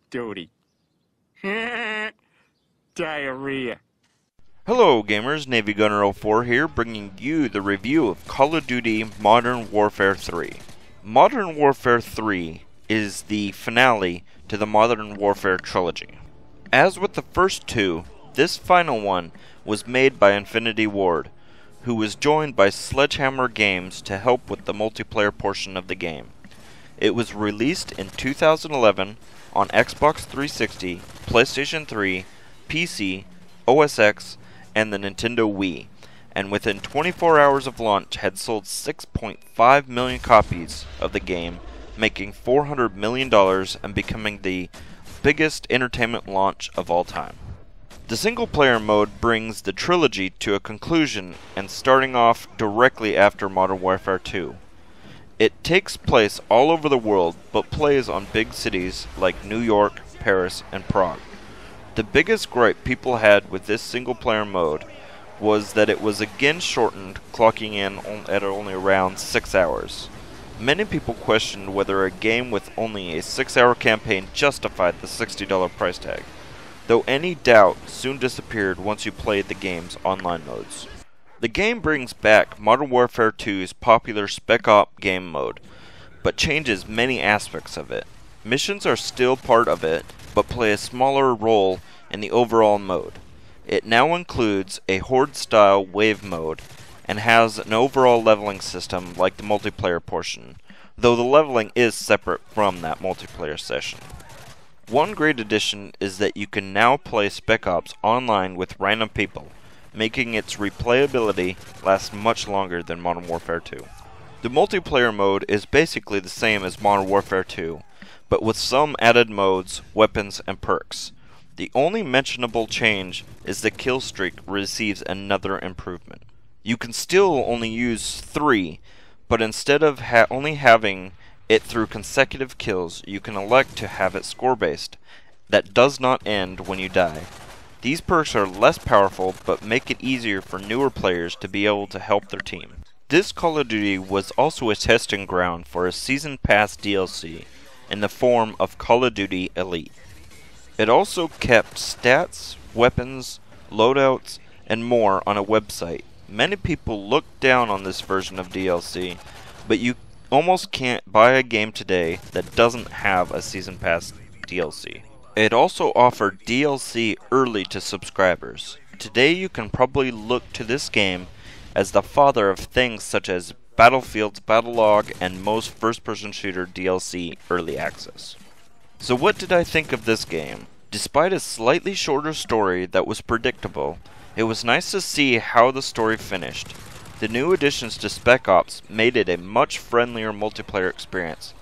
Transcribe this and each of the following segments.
Duty. Diarrhea. Hello gamers, Navy Gunner 04 here, bringing you the review of Call of Duty Modern Warfare 3. Modern Warfare 3 is the finale to the Modern Warfare Trilogy. As with the first two, this final one was made by Infinity Ward, who was joined by Sledgehammer Games to help with the multiplayer portion of the game. It was released in 2011 on Xbox 360, PlayStation 3, PC, OS X, and the Nintendo Wii, and within 24 hours of launch had sold 6.5 million copies of the game, making $400 million and becoming the biggest entertainment launch of all time. The single-player mode brings the trilogy to a conclusion and starting off directly after Modern Warfare 2. It takes place all over the world, but plays on big cities like New York, Paris, and Prague. The biggest gripe people had with this single-player mode was that it was again shortened, clocking in at only around 6 hours. Many people questioned whether a game with only a 6-hour campaign justified the $60 price tag, though any doubt soon disappeared once you played the game's online modes. The game brings back Modern Warfare 2's popular Spec Op game mode, but changes many aspects of it. Missions are still part of it, but play a smaller role in the overall mode. It now includes a Horde-style wave mode, and has an overall leveling system like the multiplayer portion, though the leveling is separate from that multiplayer session. One great addition is that you can now play Spec Ops online with random people, making its replayability last much longer than Modern Warfare 2. The multiplayer mode is basically the same as Modern Warfare 2, but with some added modes, weapons, and perks. The only mentionable change is the kill streak receives another improvement. You can still only use 3, but instead of only having it through consecutive kills, you can elect to have it score-based. That does not end when you die. These perks are less powerful, but make it easier for newer players to be able to help their team. This Call of Duty was also a testing ground for a Season Pass DLC in the form of Call of Duty Elite. It also kept stats, weapons, loadouts, and more on a website. Many people look down on this version of DLC, but you almost can't buy a game today that doesn't have a Season Pass DLC. It also offered DLC early to subscribers. Today you can probably look to this game as the father of things such as Battlefield's Battlelog and most first-person shooter DLC early access. So what did I think of this game? Despite a slightly shorter story that was predictable, it was nice to see how the story finished. The new additions to Spec Ops made it a much friendlier multiplayer experience,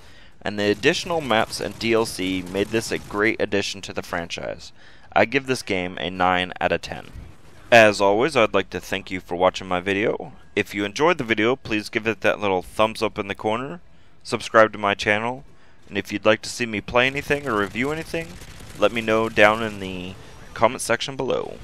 and the additional maps and DLC made this a great addition to the franchise. I give this game a 9 out of 10. As always, I'd like to thank you for watching my video. If you enjoyed the video, please give it that little thumbs up in the corner, subscribe to my channel, and if you'd like to see me play anything or review anything, let me know down in the comment section below.